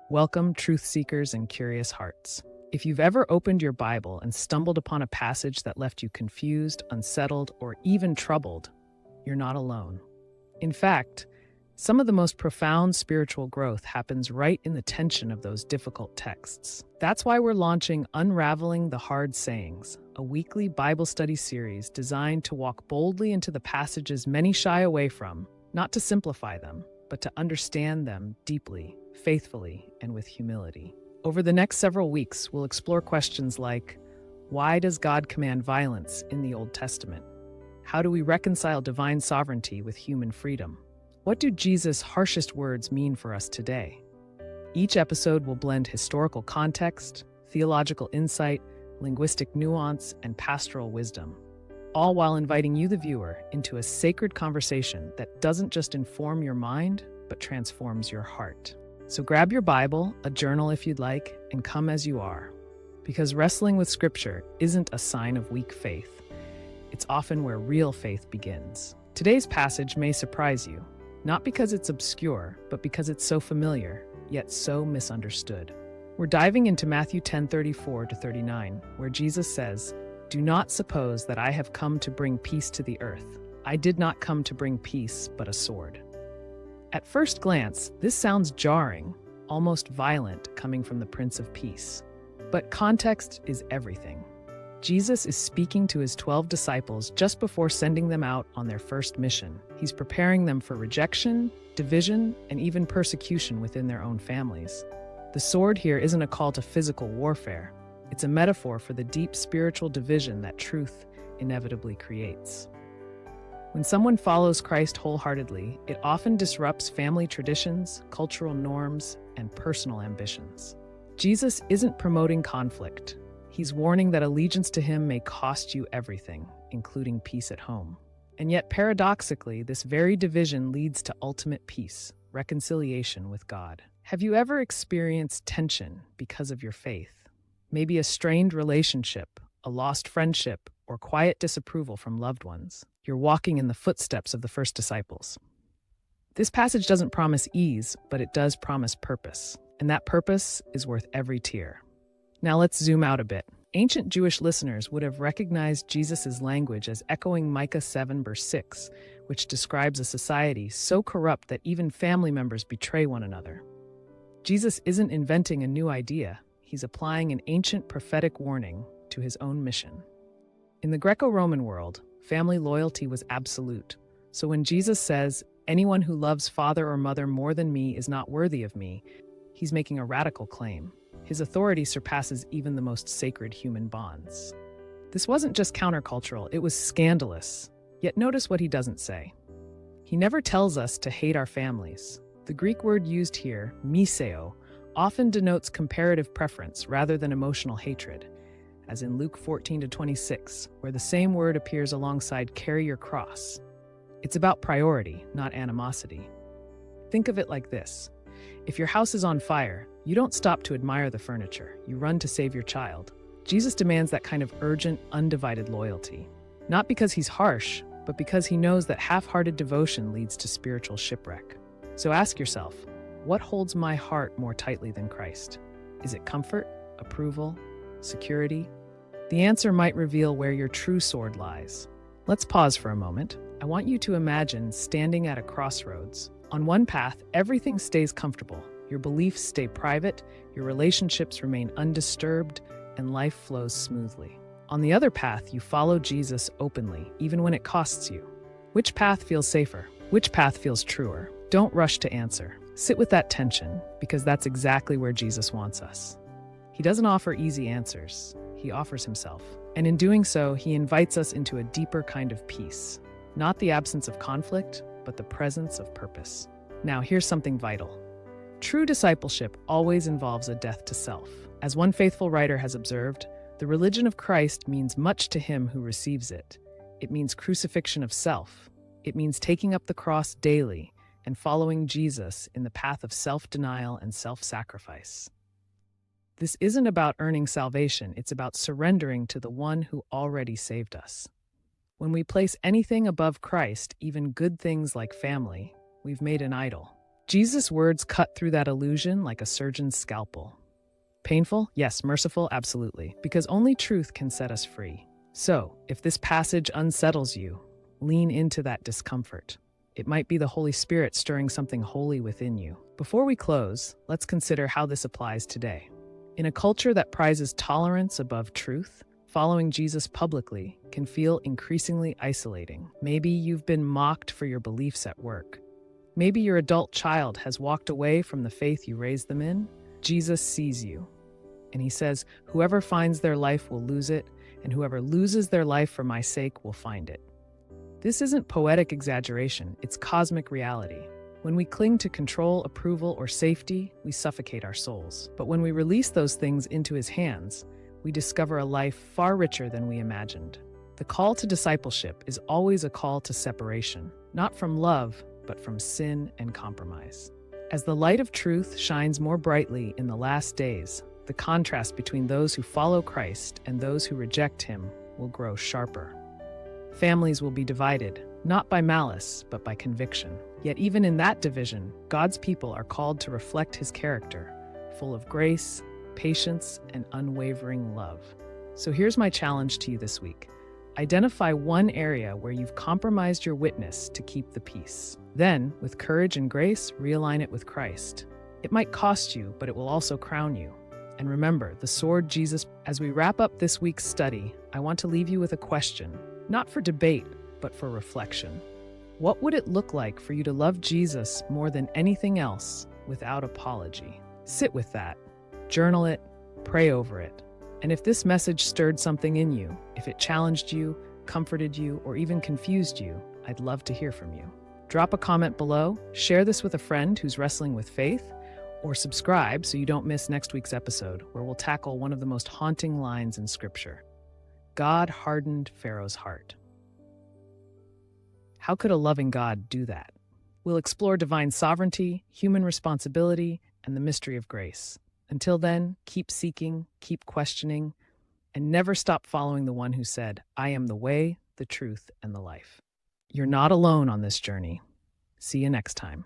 Welcome, truth seekers and curious hearts. If you've ever opened your Bible and stumbled upon a passage that left you confused, unsettled, or even troubled, you're not alone. In fact, some of the most profound spiritual growth happens right in the tension of those difficult texts. That's why we're launching Unraveling the Hard Sayings, a weekly Bible study series designed to walk boldly into the passages many shy away from, not to simplify them, but to understand them deeply, faithfully, and with humility. Over the next several weeks, we'll explore questions like, why does God command violence in the Old Testament? How do we reconcile divine sovereignty with human freedom? What do Jesus' harshest words mean for us today? Each episode will blend historical context, theological insight, linguistic nuance, and pastoral wisdom, all while inviting you, the viewer, into a sacred conversation that doesn't just inform your mind, but transforms your heart. So grab your Bible, a journal if you'd like, and come as you are. Because wrestling with Scripture isn't a sign of weak faith. It's often where real faith begins. Today's passage may surprise you, not because it's obscure, but because it's so familiar, yet so misunderstood. We're diving into Matthew 10:34-39, where Jesus says, "Do not suppose that I have come to bring peace to the earth. I did not come to bring peace, but a sword." At first glance, this sounds jarring, almost violent, coming from the Prince of Peace. But context is everything. Jesus is speaking to his 12 disciples just before sending them out on their first mission. He's preparing them for rejection, division, and even persecution within their own families. The sword here isn't a call to physical warfare. It's a metaphor for the deep spiritual division that truth inevitably creates. When someone follows Christ wholeheartedly, it often disrupts family traditions, cultural norms, and personal ambitions. Jesus isn't promoting conflict. He's warning that allegiance to him may cost you everything, including peace at home. And yet, paradoxically, this very division leads to ultimate peace, reconciliation with God. Have you ever experienced tension because of your faith? Maybe a strained relationship, a lost friendship, or quiet disapproval from loved ones. You're walking in the footsteps of the first disciples. This passage doesn't promise ease, but it does promise purpose. And that purpose is worth every tear. Now let's zoom out a bit. Ancient Jewish listeners would have recognized Jesus' language as echoing Micah 7 verse 6, which describes a society so corrupt that even family members betray one another. Jesus isn't inventing a new idea. He's applying an ancient prophetic warning to his own mission. In the Greco-Roman world, family loyalty was absolute. So when Jesus says, "Anyone who loves father or mother more than me is not worthy of me," he's making a radical claim. His authority surpasses even the most sacred human bonds. This wasn't just countercultural, it was scandalous. Yet notice what he doesn't say. He never tells us to hate our families. The Greek word used here, miseō, often denotes comparative preference rather than emotional hatred, as in Luke 14-26, where the same word appears alongside carry your cross. It's about priority, not animosity. Think of it like this. If your house is on fire, you don't stop to admire the furniture. You run to save your child. Jesus demands that kind of urgent, undivided loyalty. Not because he's harsh, but because he knows that half-hearted devotion leads to spiritual shipwreck. So ask yourself, what holds my heart more tightly than Christ? Is it comfort, approval, security? The answer might reveal where your true sword lies. Let's pause for a moment. I want you to imagine standing at a crossroads. On one path, everything stays comfortable. Your beliefs stay private, your relationships remain undisturbed, and life flows smoothly. On the other path, you follow Jesus openly, even when it costs you. Which path feels safer? Which path feels truer? Don't rush to answer. Sit with that tension, because that's exactly where Jesus wants us. He doesn't offer easy answers. He offers himself. And in doing so, he invites us into a deeper kind of peace. Not the absence of conflict, but the presence of purpose. Now, here's something vital. True discipleship always involves a death to self. As one faithful writer has observed, the religion of Christ means much to him who receives it. It means crucifixion of self. It means taking up the cross daily and following Jesus in the path of self-denial and self-sacrifice. This isn't about earning salvation, it's about surrendering to the one who already saved us. When we place anything above Christ, even good things like family, we've made an idol. Jesus' words cut through that illusion like a surgeon's scalpel. Painful? Yes. Merciful? Absolutely. Because only truth can set us free. So, if this passage unsettles you, lean into that discomfort. It might be the Holy Spirit stirring something holy within you. Before we close, let's consider how this applies today. In a culture that prizes tolerance above truth, following Jesus publicly can feel increasingly isolating. Maybe you've been mocked for your beliefs at work. Maybe your adult child has walked away from the faith you raised them in. Jesus sees you, and he says, "Whoever finds their life will lose it, and whoever loses their life for my sake will find it." This isn't poetic exaggeration, it's cosmic reality. When we cling to control, approval, or safety, we suffocate our souls. But when we release those things into his hands, we discover a life far richer than we imagined. The call to discipleship is always a call to separation, not from love, but from sin and compromise. As the light of truth shines more brightly in the last days, the contrast between those who follow Christ and those who reject him will grow sharper. Families will be divided, not by malice, but by conviction. Yet even in that division, God's people are called to reflect his character, full of grace, patience, and unwavering love. So here's my challenge to you this week. Identify one area where you've compromised your witness to keep the peace. Then, with courage and grace, realign it with Christ. It might cost you, but it will also crown you. And remember, the sword Jesus. As we wrap up this week's study, I want to leave you with a question, not for debate, but for reflection. What would it look like for you to love Jesus more than anything else without apology? Sit with that, journal it, pray over it. And if this message stirred something in you, if it challenged you, comforted you, or even confused you, I'd love to hear from you. Drop a comment below, share this with a friend who's wrestling with faith, or subscribe so you don't miss next week's episode, where we'll tackle one of the most haunting lines in Scripture. God hardened Pharaoh's heart. How could a loving God do that? We'll explore divine sovereignty, human responsibility, and the mystery of grace. Until then, keep seeking, keep questioning, and never stop following the one who said, "I am the way, the truth, and the life." You're not alone on this journey. See you next time.